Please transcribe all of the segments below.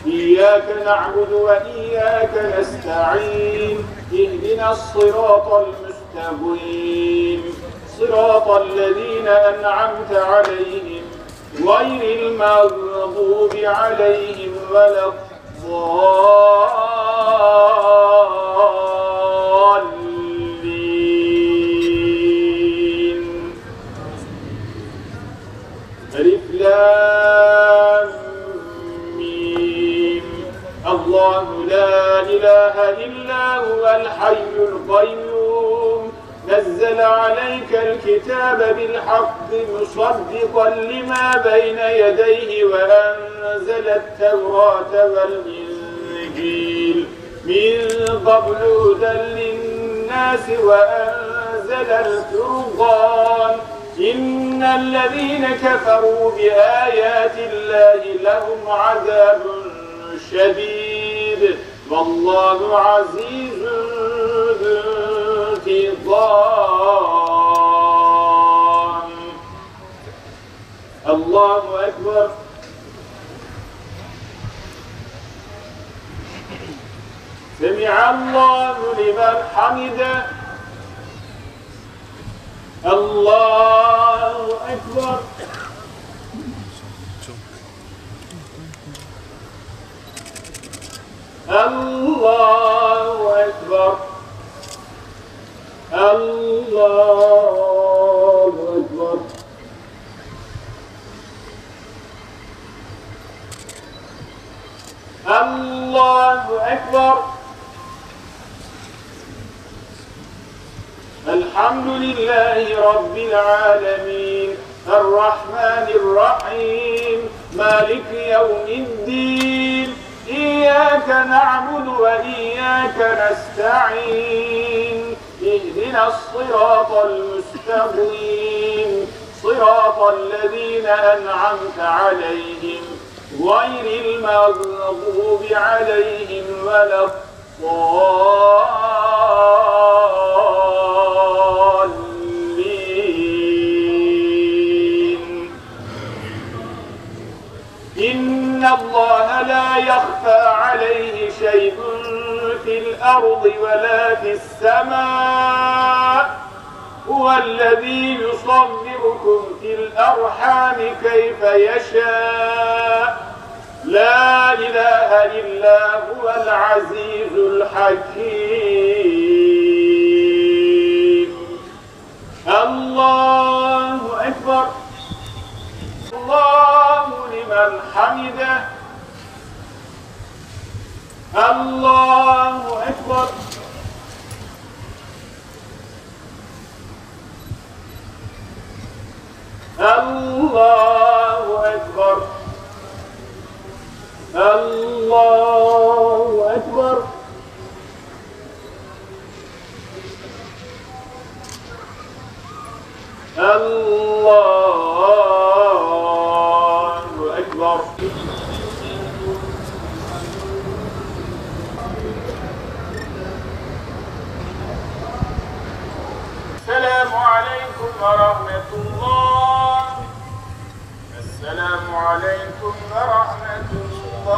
إياك نعبد وإياك نستعين اهدنا الصراط المستقيم صراط الذين أنعمت عليهم غير المغضوب عليهم ولا الضالين. ألف لام ميم. الله لا إله إلا هو الحي القيوم نزل عليك الكتاب بالحق مصدقا لما بين يديه وأنزل التوراة والإنجيل من قبل هدى للناس وأنزل الفرقان إن الذين كفروا بآيات الله لهم عذاب شديد والله عزيز ذو انتقام. الله أكبر. سمع الله لمن حمده. الله أكبر. الله أكبر. الله أكبر. الله أكبر. الحمد لله رب العالمين الرحمن الرحيم مالك يوم الدين إياك نعبد وإياك نستعين اهدنا الصراط المستقيم صراط الذين أنعمت عليهم غير المغضوب عليهم ولا الضالين. إن الله لا يخفى عليه شيء في الأرض ولا في السماء هو الذي يصوركم في الأرحام كيف يشاء لا إله إلا هو العزيز الحكيم. الله أكبر. الله لمن حمده. الله أكبر. الله أكبر. الله أكبر. Allahu Ekber. Esselamu Aleyküm ve Rahmetullah. Esselamu Aleyküm ve Rahmetullah.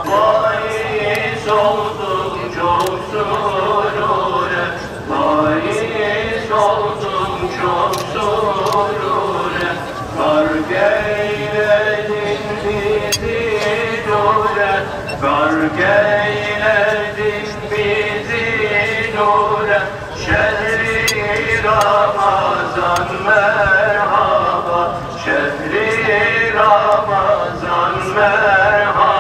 Bahis oldum çok surure, bahis oldum çok surure, fark eyledin bizi nure, fark eyledin bizi nure. Şehri Ramazan merhaba, şehri Ramazan merhaba.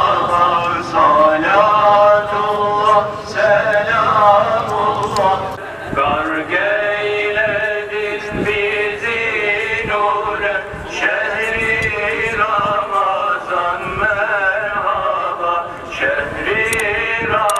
Salatullah, selamullah. Garg eyledin bizi nure, şehri Ramazan merhaba, şehri Ramazan.